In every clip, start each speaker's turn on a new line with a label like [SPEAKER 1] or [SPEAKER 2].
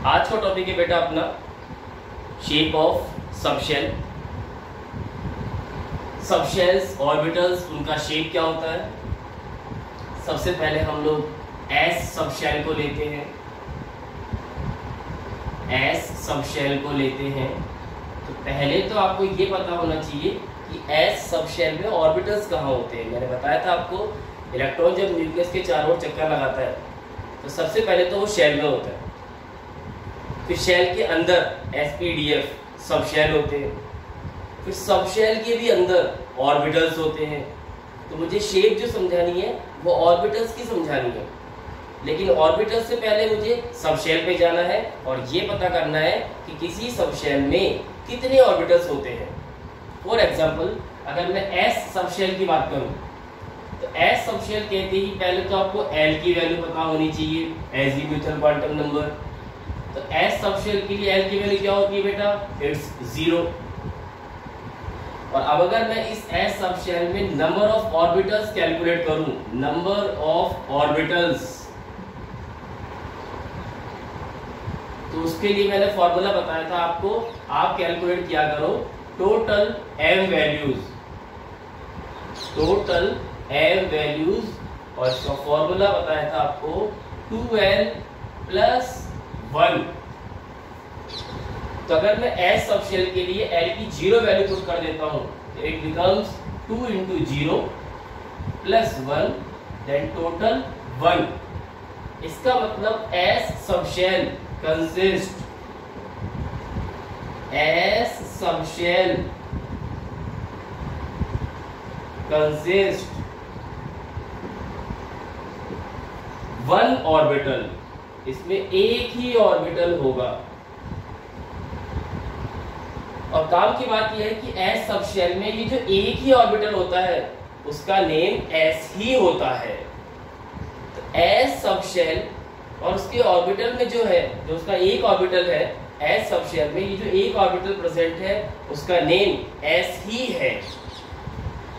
[SPEAKER 1] आज का टॉपिक है बेटा अपना shape of subshell. Subshells orbitals, उनका शेप क्या होता है। सबसे पहले हम लोग एस सबशेल को लेते हैं। एस सबशेल को लेते हैं तो पहले तो आपको ये पता होना चाहिए कि एस सबशेल में ऑर्बिटल्स कहाँ होते हैं। मैंने बताया था आपको, इलेक्ट्रॉन जब न्यूक्लियस के चारों ओर चक्कर लगाता है तो सबसे पहले तो वो शेल में होता है, फिर शेल के अंदर एसपीडीएफ सबशेल होते हैं, फिर सबशेल के भी अंदर ऑर्बिटल्स होते हैं। तो मुझे शेप जो समझानी है वो ऑर्बिटल्स की समझानी है, लेकिन ऑर्बिटल्स से पहले मुझे सबशेल पे जाना है और ये पता करना है कि किसी सबशेल में कितने ऑर्बिटल्स होते हैं। फॉर एग्जाम्पल, अगर मैं एस सबशेल की बात करूं तो एस सबशेल कहते ही पहले तो आपको एल की वैल्यू पता होनी चाहिए, एजीम्यूथल क्वांटम नंबर। तो एस सबशेल के लिए एल की वैल्यू क्या होती है बेटा, इट्स 0। और अब अगर मैं इस एस सबशेल में नंबर ऑफ ऑर्बिटल्स कैलकुलेट करूं, नंबर ऑफ ऑर्बिटल्स, तो उसके लिए मैंने फॉर्मूला बताया था आपको, आप कैलकुलेट किया करो total M values, total M values, और इसका फॉर्मूला बताया था आपको 2n + 1। तो अगर मैं एस सबशेल के लिए एल की 0 वैल्यू पुट कर देता हूं तो इट बिकम्स 2 × 0 + 1 देन टोटल 1। इसका मतलब S subshell consist, S subshell consist 1 orbital, इसमें एक ही ऑर्बिटल होगा। और काम की बात यह है कि एस सबशेल में ये जो एक ही ऑर्बिटल होता है उसका नेम एस ही होता है। तो एस सबशेल और उसके ऑर्बिटल में जो है, जो उसका एक ऑर्बिटल है एस सबशेल में, ये जो एक ऑर्बिटल प्रेजेंट है उसका नेम एस ही है।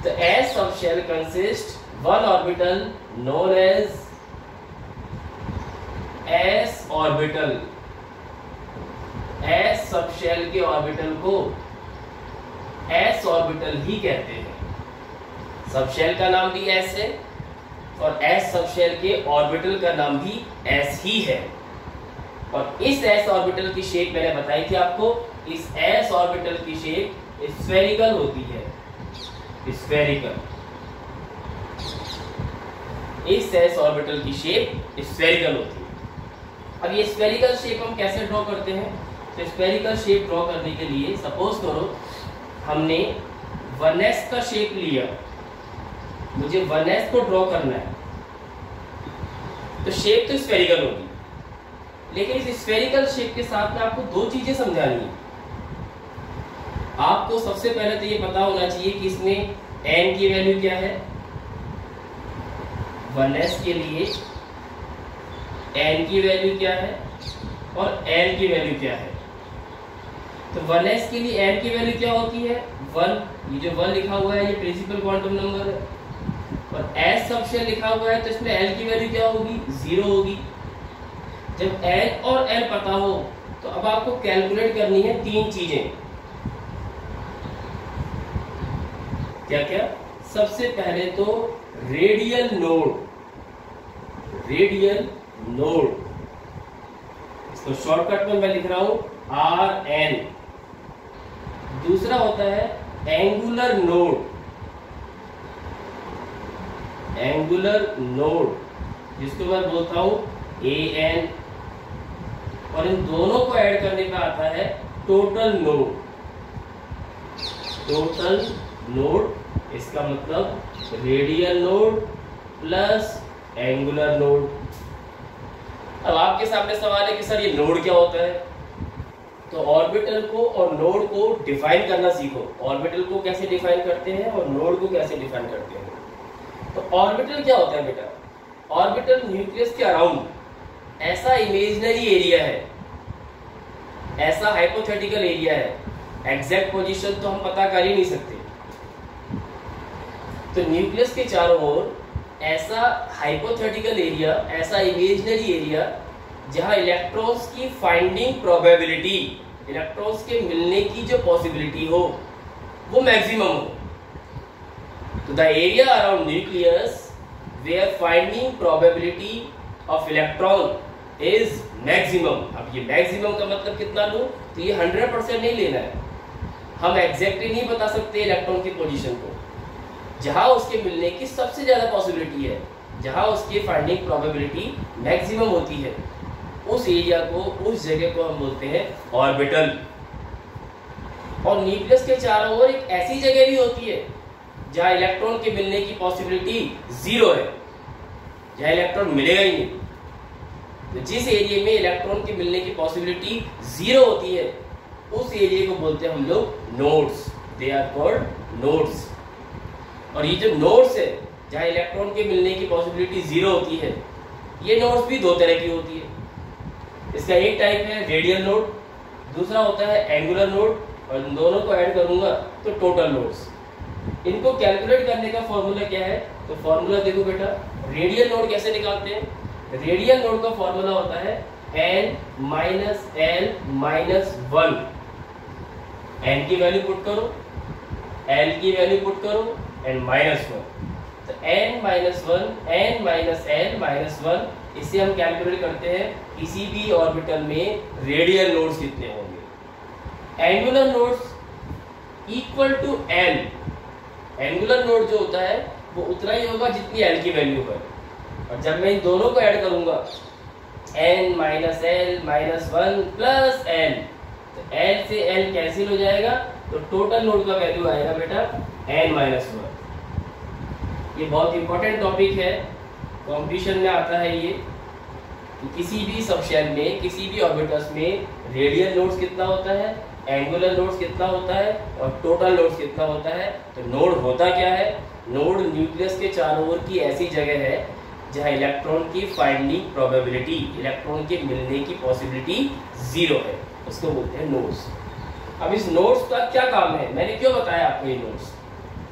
[SPEAKER 1] तो S subshell consist 1 orbital known as S orbital. S subshell के ऑर्बिटल को एस ऑर्बिटल ही कहते हैं। सबशेल का नाम भी एस है और एस सबशेल के ऑर्बिटल का नाम भी एस ही है। और इस एस ऑर्बिटल की शेप मैंने बताई थी आपको, इस एस ऑर्बिटल की शेप स्फेरिकल होती है, स्फेरिकल। इस एस ऑर्बिटल की शेप स्फेरिकल होती है। अब ये स्फेरिकल शेप हम कैसे ड्रॉ करते हैं, तो स्फेरिकल शेप ड्रॉ करने के लिए सपोज करो हमने 1s का शेप लिया, मुझे 1s को ड्रॉ करना है, तो शेप तो स्फेरिकल होगी, लेकिन इस स्फेरिकल शेप के साथ में आपको दो चीजें समझानी है। आपको सबसे पहले तो ये पता होना चाहिए कि इसमें n की वैल्यू क्या है। 1s के लिए n की वैल्यू क्या है और l की वैल्यू क्या है। तो 1s के लिए n की वैल्यू क्या होती है, 1। ये जो 1 लिखा हुआ है ये प्रिंसिपल क्वांटम नंबर है। और s सबशेल लिखा हुआ है तो इसमें l की वैल्यू क्या होगी, 0 होगी। जब n और l पता हो तो अब आपको कैलकुलेट करनी है 3 चीजें। क्या क्या, सबसे पहले तो रेडियल नोड, रेडियल नोड, इसको शॉर्टकट में मैं लिख रहा हूं Rn। दूसरा होता है एंगुलर नोड, एंगुलर नोड जिसको मैं बोलता हूं An। और इन दोनों को ऐड करने पे आता है टोटल नोड, टोटल नोड। इसका मतलब radial node plus angular node. अब आपके सामने सवाल है कि सर ये नोड क्या होता है, तो ऑर्बिटल को और नोड को डिफाइन करना सीखो। ऑर्बिटल को कैसे डिफाइन करते हैं और नोड को कैसे डिफाइन करते हैं। तो ऑर्बिटल क्या होता है बेटा, ऑर्बिटल न्यूक्लियस के अराउंड ऐसा इमेजिनरी एरिया है, ऐसा हाइपोथेटिकल एरिया है, एग्जैक्ट पोजीशन तो हम पता कर ही नहीं सकते। तो न्यूक्लियस के चारों ओर ऐसा हाइपोथेटिकल एरिया, ऐसा इमेजिनरी एरिया जहां इलेक्ट्रॉन्स की फाइंडिंग प्रोबेबिलिटी, इलेक्ट्रॉन्स के मिलने की जो पॉसिबिलिटी हो वो मैक्सिमम हो। तो the area around nucleus where finding probability of electron is maximum. अब ये मैक्सिमम का मतलब कितना लूं, तो ये 100% नहीं लेना है, हम एग्जैक्टली नहीं बता सकते इलेक्ट्रॉन की पोजीशन को। जहां उसके मिलने की सबसे ज्यादा पॉसिबिलिटी है, जहां उसकी फाइंडिंग प्रोबेबिलिटी मैक्सिमम होती है, उस एरिया को, उस जगह को हम बोलते हैं ऑर्बिटल। और न्यूक्लियस के चारों ओर एक ऐसी जगह भी होती है जहां इलेक्ट्रॉन के मिलने की पॉसिबिलिटी 0 है, जहां इलेक्ट्रॉन मिलेगा ही नहीं। तो जिस एरिया में इलेक्ट्रॉन के मिलने की पॉसिबिलिटी 0 होती है, उस एरिया को बोलते हैं हम लोग nodes. They are called nodes. और ये जो नोड्स है जहां इलेक्ट्रॉन के मिलने की पॉसिबिलिटी 0 होती है, ये नोड्स भी 2 तरह की होती है। इसका एक टाइप है रेडियल नोड, दूसरा होता है एंगुलर नोड, और इन दोनों को ऐड करूंगा तो टोटल नोड्स। इनको कैलकुलेट करने का फॉर्मूला क्या है, तो फॉर्मूला देखो बेटा, रेडियल नोड कैसे निकालते हैं। रेडियल नोड का फॉर्मूला होता है n minus l minus 1। n की वैल्यू पुट करो, l की वैल्यू पुट करो, एंड माइनस 1। तो n minus 1, n minus l minus 1, इससे हम कैलकुलेट करते हैं किसी भी ऑर्बिटल में रेडियल नोड्स कितने होंगे। Angular nodes equal to l। Angular node जो होता है वो उतना ही होगा जितनी l की वैल्यू है। और जब मैं इन दोनों को ऐड करूंगा, n minus l minus 1 plus l, तो l से l कैंसिल हो जाएगा, तो टोटल नोड का वैल्यू आएगा बेटा n माइनस 1। ये बहुत इंपॉर्टेंट टॉपिक है, कॉम्पिटिशन में आता है ये, कि किसी भी सबशेल में, किसी भी ऑर्बिटल्स में रेडियल नोड्स कितना होता है, एंगुलर नोड्स कितना होता है, और टोटल नोड्स कितना होता है। तो नोड होता क्या है, नोड न्यूक्लियस के चारों ओर की ऐसी जगह है जहां इलेक्ट्रॉन की फाइंडिंग प्रोबेबिलिटी, इलेक्ट्रॉन के मिलने की पॉसिबिलिटी 0 है, उसको बोलते हैं नोड्स। अब इस नोड्स का क्या काम है, मैंने क्यों बताया आपको ये नोड्स।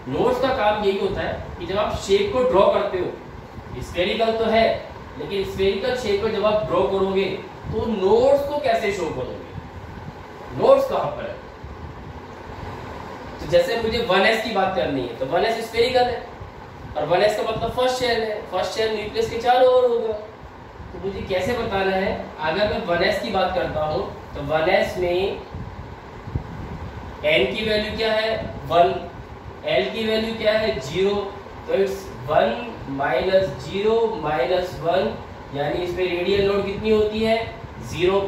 [SPEAKER 1] नोड्स का काम यही होता है कि जब आप शेप को ड्रॉ करते हो, स्फेरिकल तो है, लेकिन स्फेरिकल शेप को जब आप ड्रॉ करोगे तो नोड्स को कैसे शो करोगे, नोड्स कहां पर है। तो जैसे मुझे 1s की बात करनी है, तो 1s स्फेरिकल है, और 1s का मतलब फर्स्ट शेल है, फर्स्ट शेल न्यूक्लियस के चारों ओर होगा। तो मुझे कैसे बताना है, अगर मैं 1s की बात करता हूं तो 1s में n की वैल्यू क्या है 1, l की वैल्यू क्या है 0, तो इट्स 1 माइनस 0 माइनस 1, यानी इसमें रेडियल नोड कितनी होती है 0।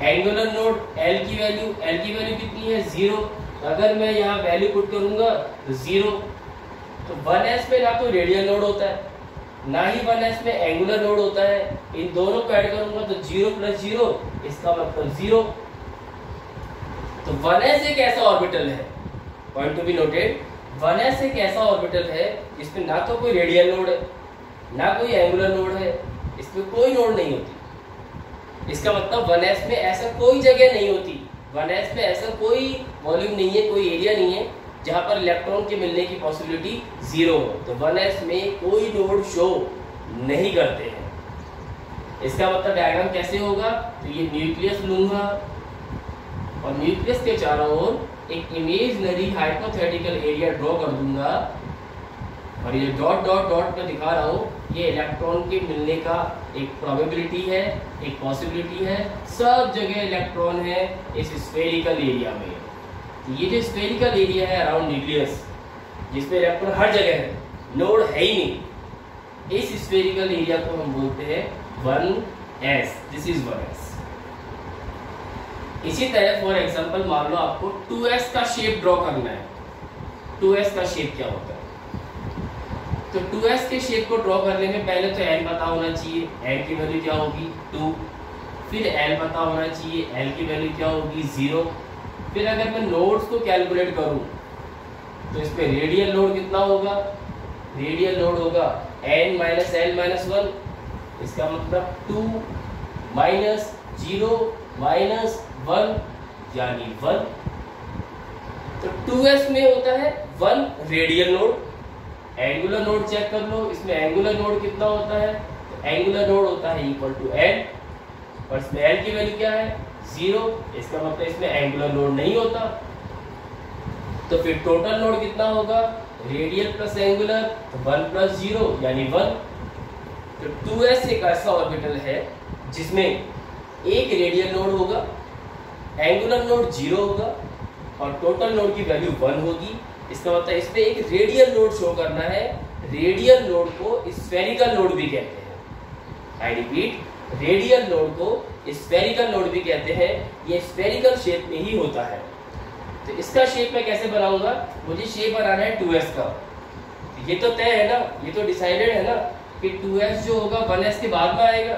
[SPEAKER 1] एंगुलर नोड l की वैल्यू कितनी है 0। अगर मैं यहाँ वैल्यू पुट करूंगा तो 0। तो 1s में ना तो रेडियल नोड होता है, ना ही 1s में एंगुलर नोड होता है। इन दोनों को ऐड करूंगा तो 0 प्लस 0, इसका मतलब 0। तो 1s एक ऐसा ऑर्बिटल है, point to be noted, 1s एक ऐसा ऑर्बिटल है इसमें ना तो कोई रेडियल नोड है, ना कोई एंगुलर नोड है, इसमें कोई नोड नहीं होती। इसका मतलब 1s में ऐसा कोई जगह नहीं होती, 1s में ऐसा कोई वॉल्यूम नहीं है, कोई एरिया नहीं है जहां पर इलेक्ट्रॉन के मिलने की पॉसिबिलिटी 0 हो। तो 1s में कोई नोड शो नहीं करते हैं। इसका मतलब डायग्राम कैसे होगा, तो ये न्यूक्लियस लूंगा और न्यूक्लियस के चारों ओर एक इमेजिनरी हाइपोथेटिकल एरिया ड्रॉ कर दूंगा, और ये डॉट डॉट डॉट में दिखा रहा हूँ, ये इलेक्ट्रॉन के मिलने का एक प्रोबेबिलिटी है, एक पॉसिबिलिटी है। सब जगह इलेक्ट्रॉन है इस स्फेरिकल एरिया में। तो ये जो स्फेरिकल एरिया है अराउंड न्यूक्लियस, जिसमें इलेक्ट्रॉन हर जगह है, नोड है ही नहीं, इस स्फेरिकल एरिया को हम बोलते हैं 1s। This is 1s। इसी तरह फॉर एग्जांपल मान लो आपको 2s का शेप ड्रॉ करना है। 2s का शेप क्या होता है, तो 2s के शेप को ड्रॉ करने में पहले तो n पता होना चाहिए, n की वैल्यू क्या होगी 2, फिर l पता होना चाहिए, l की वैल्यू क्या होगी 0। फिर अगर मैं नोड्स को कैलकुलेट करूं तो इस पे रेडियल नोड कितना होगा, रेडियल नोड होगा n माइनस l माइनस 1, इसका मतलब 2 माइनस 0 माइनस 1 यानी 1। तो 2s में होता है 1 radial node. Angular node check कर लो, इसमें एंगुलर नोड कितना होता है तो एंगुलर नोड होता है इक्वल टू एल, और इसमें एल की वैल्यू क्या है 0, इसका मतलब इसमें एंगुलर नोड नहीं होता। तो फिर टोटल नोड कितना होगा, रेडियल प्लस एंगुलर, तो 1 प्लस 0 यानी 1। तो 2s एक ऐसा ऑर्बिटल है जिसमें एक रेडियल नोड होगा, एंगुलर नोड 0 होगा और टोटल नोड की वैल्यू 1 होगी। इसका मतलब इसमें एक रेडियल नोड शो करना है। रेडियल नोड को स्फेरिकल नोड भी कहते हैं। आई रिपीट, रेडियल नोड को स्फेरिकल नोड भी कहते हैं। ये स्फेरिकल शेप में ही होता है। तो इसका शेप मैं कैसे बनाऊंगा, मुझे शेप बनाना है 2s का। ये तो तय है ना, ये तो डिसाइडेड है ना कि 2s जो होगा 1s के बाद में आएगा,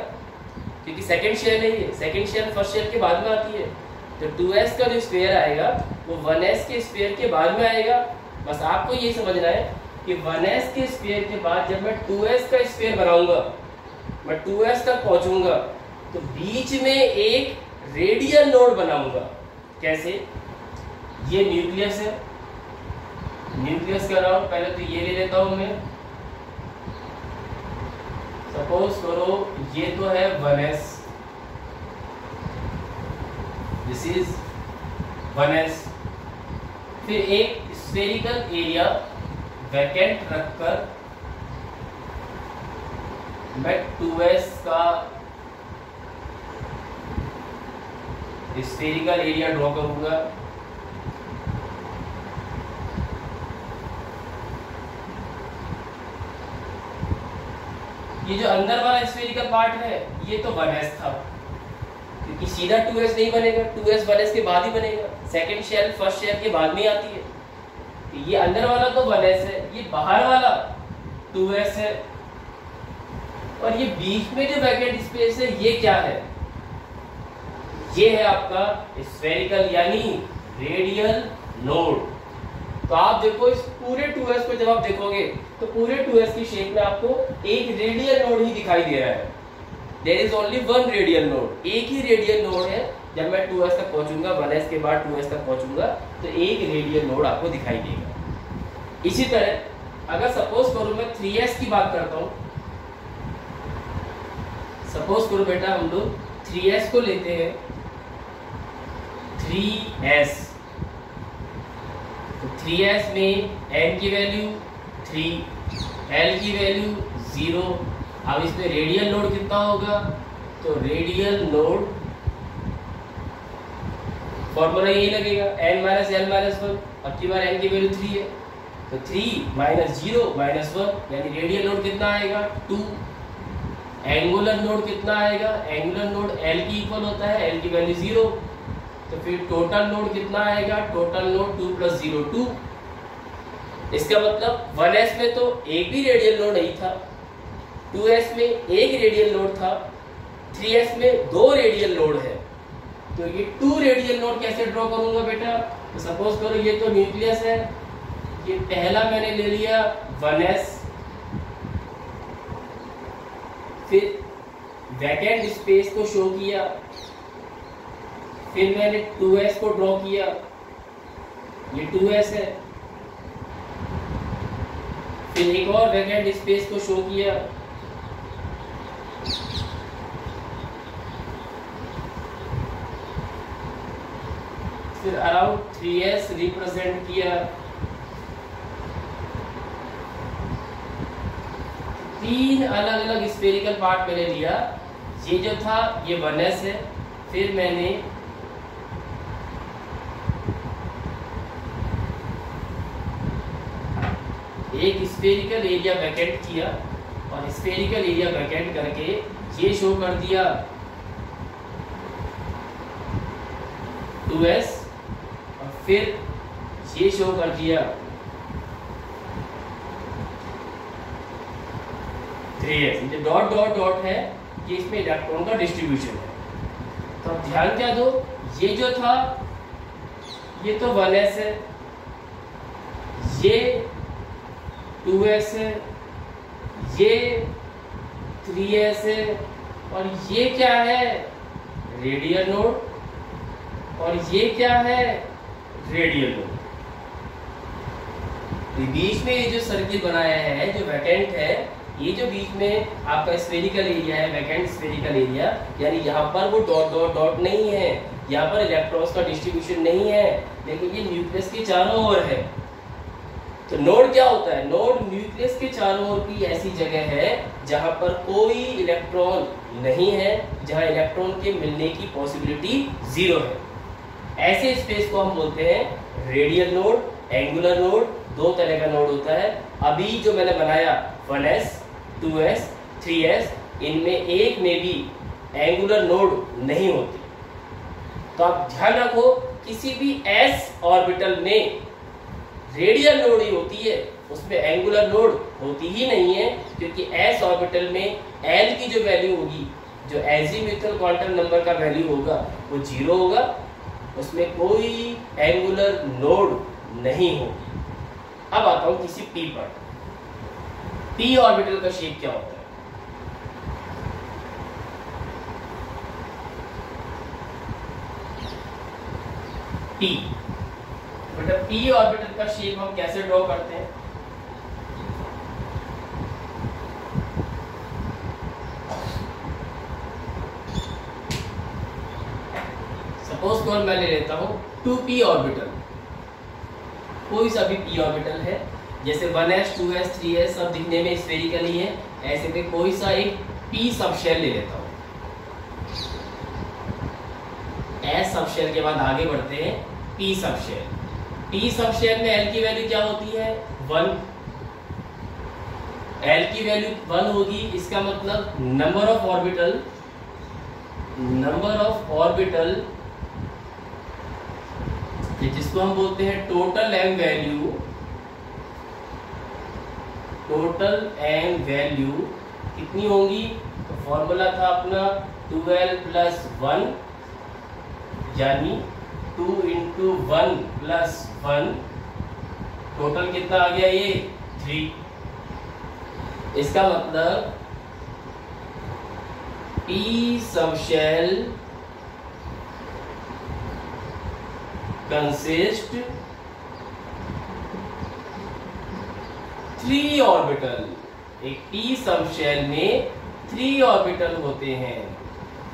[SPEAKER 1] क्योंकि सेकंड शेल है ये, सेकंड शेल फर्स्ट शेल के बाद में आती है। तो 2s का जो स्क्वायर आएगा वो 1s के स्क्वायर के बाद में आएगा। बस आपको ये समझना है कि 1s के स्क्वायर के बाद जब मैं 2s का स्क्वायर बनाऊंगा, मैं 2s तक पहुंचूंगा, तो बीच में एक रेडियल नोड बनाऊंगा। कैसे, ये न्यूक्लियस है, न्यूक्लियस का नाम पहले तो ये ले लेता हूं मैं। सपोज करो ये तो है 1s, दिस इज 1s। फिर एक स्फेरिकल एरिया वैकेंट रखकर मैं 2s का स्फेरिकल एरिया ड्रॉ करूंगा। ये जो अंदर वाला स्फेरिकल पार्ट है ये तो 1s था, क्योंकि सीधा 2s नहीं बनेगा, 2s 1s के बाद ही बनेगा, सेकंड शेल फर्स्ट शेल के बाद में आती है। तो ये अंदर वाला तो 1s है, ये बाहर वाला 2s है, और ये बीच में जो वैकेंट स्पेस है ये क्या है, ये है आपका स्फेरिकल यानी रेडियल नोड। तो आप देखो इस पूरे 2s को जब आप देखोगे तो पूरे 2s की शेप में आपको एक रेडियल नोड ही दिखाई दे रहा है। There is only one radial node, एक ही रेडियल नोड है। जब मैं 2s तक पहुंचूंगा, 1s के बाद 2s तक पहुंचूंगा, तो एक रेडियल नोड आपको दिखाई देगा। इसी तरह अगर सपोज करूं मैं 3s की बात करता हूं, सपोज करो बेटा हम लोग 3s को लेते हैं, 3s, तो 3s में n की वैल्यू 3, l की वैल्यू 0। अब इसमें रेडियल नोड कितना होगा, तो रेडियल नोड फॉर्मूला यही लगेगा n माइनस l माइनस 1। अब की बार n की वैल्यू 3 है, तो 3 माइनस 0 माइनस 1 यानी रेडियल नोड कितना आएगा 2। एंगुलर नोड कितना आएगा, एंगुलर नोड l की इक्वल होता है, l की वैल्यू 0। तो फिर टोटल नोड कितना आएगा, टोटल नोड 2 प्लस 0 2। इसका मतलब 1s में तो एक भी रेडियल नोड नहीं था, 2s में एक रेडियल नोड था, 3s में 2 रेडियल नोड है। तो ये 2 रेडियल नोड कैसे ड्रॉ करूंगा बेटा, तो सपोज करो ये तो न्यूक्लियस है, ये पहला मैंने ले लिया 1s, फिर वैकेंट स्पेस को शो किया, फिर मैंने 2s को ड्रॉ किया, ये 2s है, फिर एक और वैकेंट स्पेस को शो किया, फिर अराउंड 3s रिप्रेजेंट किया। 3 अलग अलग स्फेरिकल पार्ट मैंने लिया। ये जो था ये 1s है, फिर मैंने एक स्फेरिकल एरिया वैकेंट किया, और स्फेरिकल एरिया वैकेंट करके ये शो कर दिया 2s, और फिर ये शो कर दिया 3s। ये डॉट डॉट डॉट है, ये इसमें इलेक्ट्रॉन का डिस्ट्रीब्यूशन है। तो अब ध्यान क्या दो, ये जो था ये तो 1s है, ये 2s है, ये 3s है, और ये क्या है रेडियल नोड, और ये क्या है रेडियल नोड। बीच में ये जो सर्किल बनाया है, जो वैकेंट है, ये जो बीच में आपका स्फेरिकल एरिया है, वैकेंट स्फेरिकल एरिया, यानी यहाँ पर वो डॉट डॉट डॉट नहीं है, यहाँ पर इलेक्ट्रॉन्स का डिस्ट्रीब्यूशन नहीं है, लेकिन ये न्यूक्लियस के चारों ओर है। तो नोड क्या होता है? नोड न्यूक्लियस के चारों ओर की ऐसी जगह है जहाँ पर कोई इलेक्ट्रॉन नहीं है, जहाँ इलेक्ट्रॉन के मिलने की पॉसिबिलिटी 0 है। ऐसे स्पेस को हम बोलते हैं रेडियल नोड, एंगुलर नोड। दो तरह का नोड होता है। अभी जो मैंने बनाया 1s, 2s, 3s, इनमें एक में भी एंगुलर नोड नहीं होती। तो आप ध्यान रखो, किसी भी s ऑर्बिटल में रेडियल नोड ही होती है, उसमें एंगुलर नोड होती ही नहीं है, क्योंकि s ऑर्बिटल में l की जो वैल्यू होगी, जो एजीम्यूथल क्वांटम नंबर का वैल्यू होगा, वो 0 होगा, उसमें कोई एंगुलर नोड नहीं होगी। अब आता हूं किसी p पर। p ऑर्बिटल का शेप क्या होता है? p, बेटा p ऑर्बिटल का शेप हम कैसे ड्रॉ करते हैं? सपोज कॉल मैं ले लेता हूं 2p ऑर्बिटल, कोई सा भी p ऑर्बिटल है, जैसे 1s, 2s, 3s सब दिखने में स्फेरिकल ही है, ऐसे में कोई सा एक p सबशेल ले लेता हूं। s सबशेल के बाद आगे बढ़ते हैं p सबशेल। p सबशेल में l की वैल्यू क्या होती है? 1। l की वैल्यू 1 होगी, इसका मतलब नंबर ऑफ ऑर्बिटल जिसको हम बोलते हैं टोटल m वैल्यू कितनी होंगी? तो फॉर्मूला था अपना 12 + 1, यानी 2 × 1 + 1, टोटल कितना आ गया? ये 3। इसका मतलब p सबशेल कंसिस्ट 3 ऑर्बिटल। एक p सबशेल में 3 ऑर्बिटल होते हैं।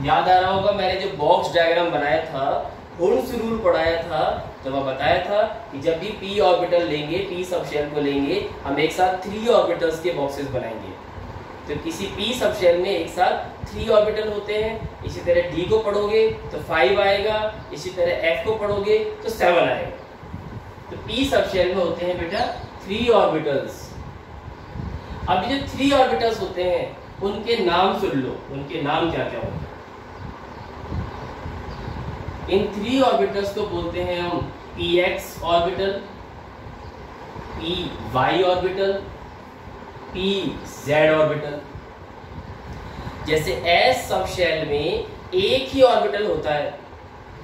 [SPEAKER 1] याद आ रहा होगा, मैंने जो बॉक्स डायग्राम बनाया था, हुर्ट्ज रूल पढ़ाया था, तो मैं बताया था कि जब भी p ऑर्बिटल लेंगे, p सबशेल को लेंगे, हम एक साथ 3 ऑर्बिटल्स के बॉक्सेस बनाएंगे। तो किसी p सबशेल में एक साथ 3 ऑर्बिटल होते हैं। इसी तरह d को पढ़ोगे तो 5 आएगा, इसी तरह f को पढ़ोगे तो 7 आएगा। तो p सबशेल में होते हैं बेटा 3 ऑर्बिटल्स। अब ये जो 3 ऑर्बिटल्स होते हैं, उनके नाम सुन लो, उनके नाम क्या क्या होते हैं। इन 3 ऑर्बिटल्स को बोलते हैं हम px orbital, py orbital, pz orbital. जैसे s सबशेल में एक ही ऑर्बिटल होता है,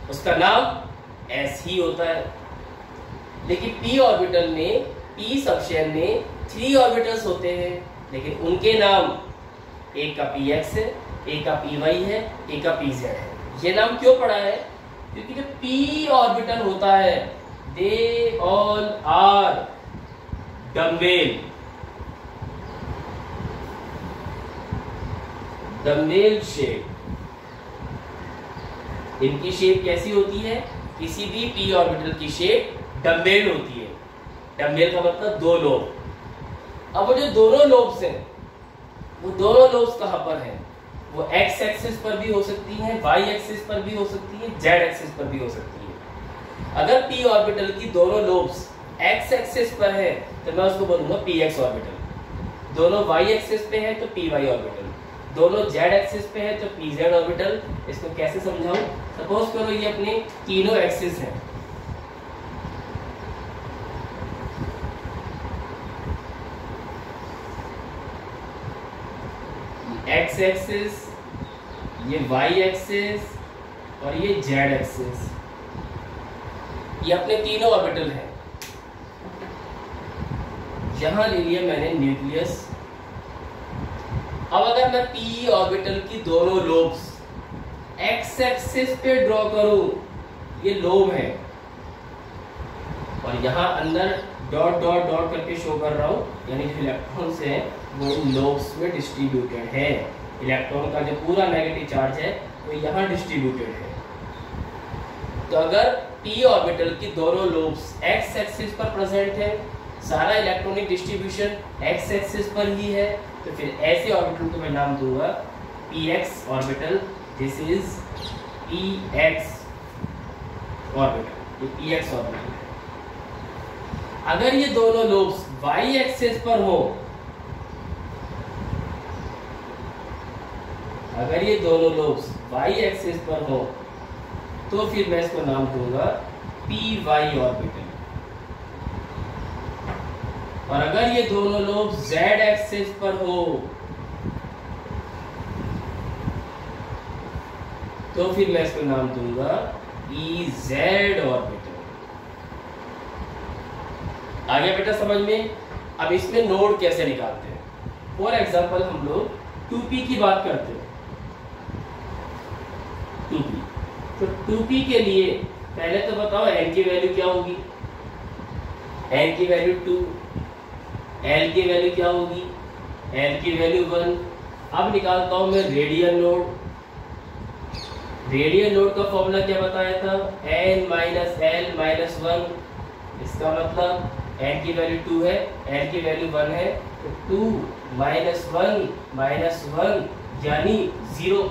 [SPEAKER 1] उसका नाम s ही होता है, लेकिन p ऑर्बिटल में, p सबशेल में 3 ऑर्बिटल्स होते हैं, लेकिन उनके नाम एक का px है, एक का py है, एक का pz है। ये नाम क्यों पड़ा है? क्योंकि जो p ऑर्बिटल होता है, they all are dumbbell shape. इनकी शेप कैसी होती है? किसी भी p ऑर्बिटल की शेप डम्बेल होती है। डम्बेल का मतलब 2 लोब। अब वो जो दोनों लोब्स हैं, वो दोनों लोब्स कहां पर हैं? वो x एक्सिस पर भी हो सकती हैं, y एक्सिस पर भी हो सकती है, z एक्सिस पर भी हो सकती है। अगर p ऑर्बिटल की दोनों लोब्स x एक्सिस पर है तो मैं उसको बोलूंगा px ऑर्बिटल। दोनों y एक्सिस पे है तो py ऑर्बिटल। दोनों z एक्सिस पे है तो pz ऑर्बिटल। इसको कैसे समझाऊं? सपोज करो ये अपने तीनों एक्सिस हैं, x एक्सिस, ये y एक्सिस और ये z एक्सिस, ये अपने तीनों ऑर्बिटल हैं। यहां ले लिया मैंने न्यूक्लियस। अब अगर मैं p ऑर्बिटल की दोनों लोब्स x एक्सिस पे ड्रॉ करूं, ये लोब है, और यहां अंदर डॉट डॉट डॉट करके शो कर रहा हूं, यानी जो इलेक्ट्रॉन्स हैं वो इन लोब्स में डिस्ट्रीब्यूटेड है। इलेक्ट्रॉन का जो पूरा नेगेटिव चार्ज है वो यहाँ डिस्ट्रीब्यूटेड है। तो अगर p ऑर्बिटल की दोनों लोब्स x एक्सिस पर प्रेजेंट है, सारा इलेक्ट्रॉनिक डिस्ट्रीब्यूशन x एक्सिस पर ही है, तो फिर ऐसे ऑर्बिटल को मैं नाम दूंगा px orbital. This is px orbital, ये px ऑर्बिटल है। अगर ये दोनों लोब्स y एक्सिस पर हो, अगर ये दोनों लोब्स y एक्सिस पर हो, तो फिर मैं इसको नाम दूंगा py ऑर्बिटल। और अगर ये दोनों लोब z एक्सिस पर हो, तो फिर मैं इसको नाम दूंगा ez ऑर्बिटल। आगे बेटा समझ में। अब इसमें नोड कैसे निकालते हैं। फॉर एग्जांपल हम लोग 2p की बात करते हैं। 2p, तो 2p के लिए पहले तो बताओ n की वैल्यू क्या होगी। n की वैल्यू 2, l की वैल्यू क्या होगी, l की वैल्यू 1। अब निकालता हूं मैं रेडियल नोड। रेडियल नोड का फॉर्मूला क्या बताया था, n माइनस l माइनस 1। इसका मतलब n की वैल्यू 2 है, l की वैल्यू 1 है, तो 2 माइनस 1 माइनस 1 यानी 0।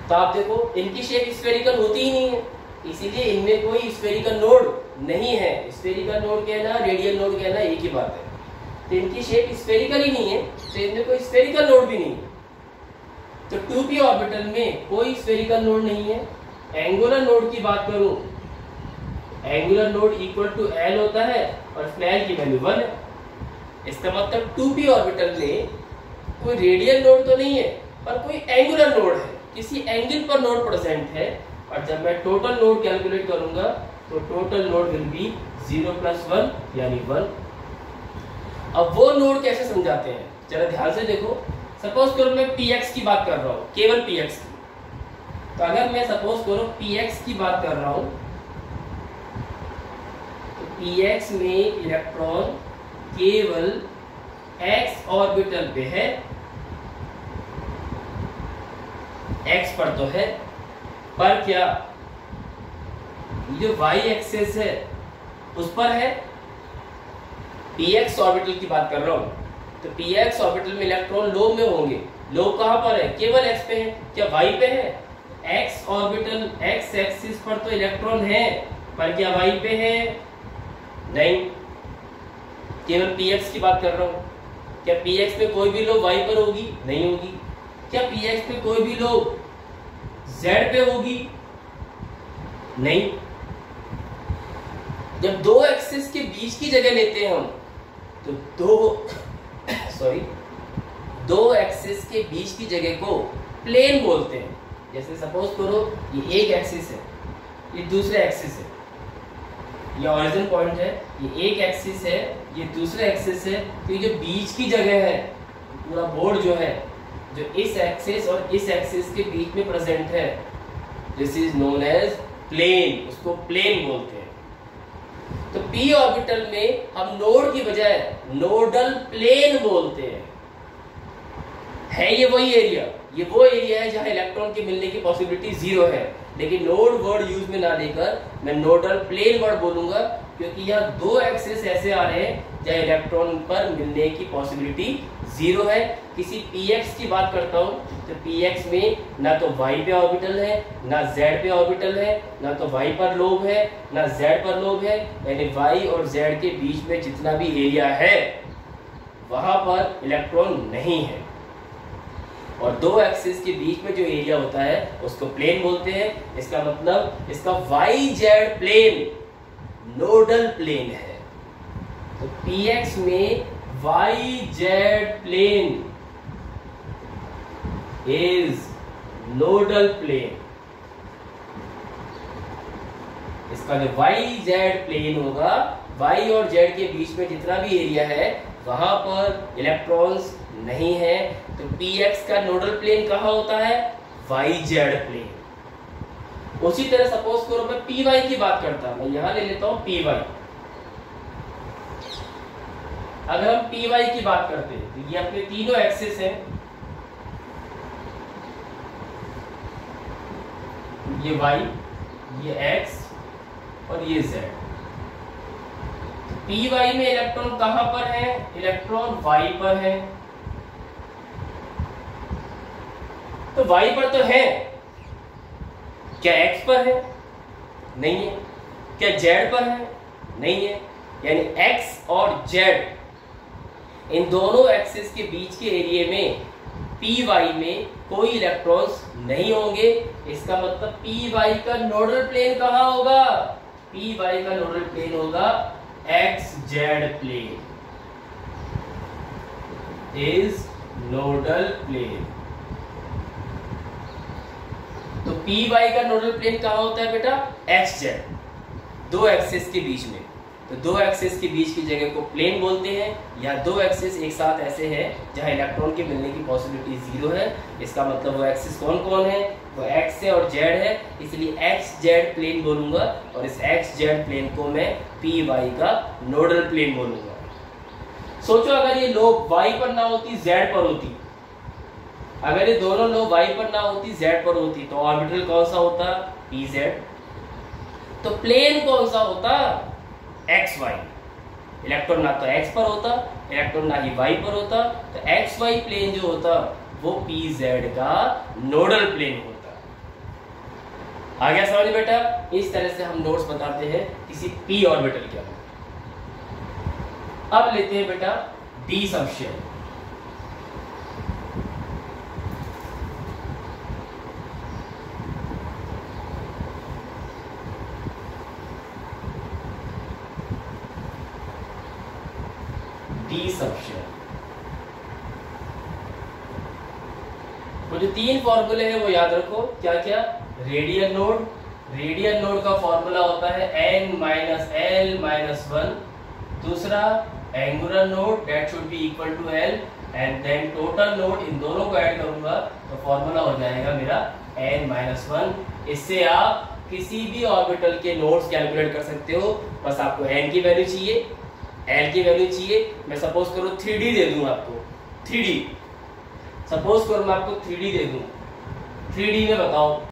[SPEAKER 1] तो आप देखो इनकी शेप स्फेरिकल होती ही नहीं है, इसीलिए इनमें कोई स्फेरिकल नोड नहीं है। स्फेरिकल नोड कहना, रेडियल नोड कहना एक ही बात है। तो इनकी शेप स्फेरिकल ही नहीं है, तो इनमें कोई स्फेरिकल नोड भी नहीं है। तो 2p ऑर्बिटल में कोई स्फेरिकल नोड नहीं है। एंगुलर नोड की बात करूं, angular node equal to l होता है और इसमें l की वैल्यू 1 है। इसका मतलब 2p ऑर्बिटल में कोई रेडियल नोड तो नहीं है, पर कोई एंगुलर नोड है, किसी एंगल पर नोड प्रेजेंट है। और जब मैं टोटल नोड कैलकुलेट करूंगा तो total node will be 0 plus 1 यानी 1। अब वो नोड कैसे समझाते हैं, जरा ध्यान से देखो। सपोज करो मैं px की बात कर रहा हूं, केवल px की। तो अगर मैं सपोज करो px की बात कर रहा हूं, तो px में इलेक्ट्रॉन केवल x ऑर्बिटल पे है, x पर तो है, पर क्या जो y एक्सिस है उस पर है। px ऑर्बिटल की बात कर रहा हूं, तो px ऑर्बिटल में इलेक्ट्रॉन लोब में होंगे। लोब कहां पर है, केवल x पे है, क्या y पे है। x ऑर्बिटल x एक्सिस पर तो इलेक्ट्रॉन है, पर क्या y पे है, नहीं। केवल px की बात कर रहा हूं। क्या px पे कोई भी लोब y पर होगी, नहीं होगी। क्या px पे कोई भी लोब z पे होगी, नहीं। जब दो एक्सिस के बीच की जगह लेते हैं हम, तो दो एक्सिस के बीच की जगह को प्लेन बोलते हैं। जैसे सपोज करो ये एक एक्सिस है, ये दूसरा एक्सिस है, ये ओरिजिन पॉइंट है, ये एक एक्सिस है, ये दूसरा एक्सिस है। तो ये जो बीच की जगह है, पूरा बोर्ड जो है, जो इस एक्सिस और इस एक्सिस के बीच में प्रेजेंट है, this is known as plane, उसको प्लेन बोलते हैं। तो p ऑर्बिटल में हम नोड की बजाय नोडल प्लेन बोलते हैं। है ये वही एरिया, ये वो एरिया है जहां इलेक्ट्रॉन के मिलने की पॉसिबिलिटी 0 है, लेकिन नोड वर्ड यूज में ना लेकर मैं नोडल प्लेन वर्ड बोलूंगा, क्योंकि यहाँ दो एक्सिस ऐसे आ रहे हैं जहां इलेक्ट्रॉन पर मिलने की पॉसिबिलिटी 0 है। किसी px की बात करता हूं, तो px में ना तो y पे ऑर्बिटल है, ना z पे ऑर्बिटल है, ना तो y पर लोब है, ना z पर लोब है। यानी y और z के बीच में जितना भी एरिया है वहां पर इलेक्ट्रॉन नहीं है। और दो एक्सिस के बीच में जो एरिया होता है उसको प्लेन बोलते हैं। इसका मतलब इसका yz प्लेन नोडल प्लेन है। तो px में yz plane is nodal plane. इसका जो yz प्लेन होगा, y और z के बीच में जितना भी एरिया है वहां पर इलेक्ट्रॉन्स नहीं है। तो px का नोडल प्लेन कहां होता है, yz प्लेन। उसी तरह सपोज करो मैं py की बात करता, मैं यहां ले लेता हूं py। अगर हम py की बात करते हैं, ये अपने तीनों एक्सिस हैं, ये y, ये x और ये z। py में इलेक्ट्रॉन कहां पर है? इलेक्ट्रॉन y पर है। तो y पर तो है, क्या x पर है? नहीं है। क्या z पर है? नहीं है। यानी x और z इन दोनों एक्सिस के बीच के एरिया में py में कोई इलेक्ट्रॉन्स नहीं होंगे। इसका मतलब py का नोडल प्लेन कहां होगा? py का नोडल प्लेन होगा xz plane, is nodal plane. तो py का नोडल प्लेन कहां होता है बेटा? xz, दो एक्सिस के बीच में। तो दो एक्सिस के बीच की जगह को प्लेन बोलते हैं, या दो एक्सिस एक साथ ऐसे हैं जहां इलेक्ट्रॉन के मिलने की पॉसिबिलिटी 0 है। इसका मतलब वो एक्सिस कौन कौन है? वो x है और z है, इसलिए xz प्लेन बोलूंगा और इस xz प्लेन को मैं py का नोडल प्लेन बोलूंगा। सोचो अगर ये लोब y पर ना होती, z पर होती, अगर ये दोनों लोब y पर ना होती, z पर होती, तो ऑर्बिटल कौन सा होता? pz। तो प्लेन कौन सा होता? xy। इलेक्ट्रॉन ना तो x पर होता, इलेक्ट्रॉन ना ही y पर होता, तो xy प्लेन जो होता वो pz का नोडल प्लेन होता। आ गया समझ बेटा? इस तरह से हम नोड्स बताते हैं किसी p ऑर्बिटल के। अब लेते हैं बेटा d सबशेल। d सबशेल, वो जो तीन फॉर्मूले हैं वो याद रखो। क्या क्या? रेडियल नोड, रेडियल नोड का फॉर्मूला होता है n माइनस l माइनस 1। दूसरा angular node, that should be equal to l, and then total node, इन दोनों को ऐड करूंगा तो फॉर्मूला हो जाएगा मेरा n माइनस 1। इससे आप किसी भी ऑर्बिटल के नोड्स कैलकुलेट कर सकते हो। बस आपको n की वैल्यू चाहिए, l की वैल्यू चाहिए। मैं सपोज करो 3D दे दूं आपको, 3D, सपोज करो मैं आपको 3D दे दूं, 3D में बताओ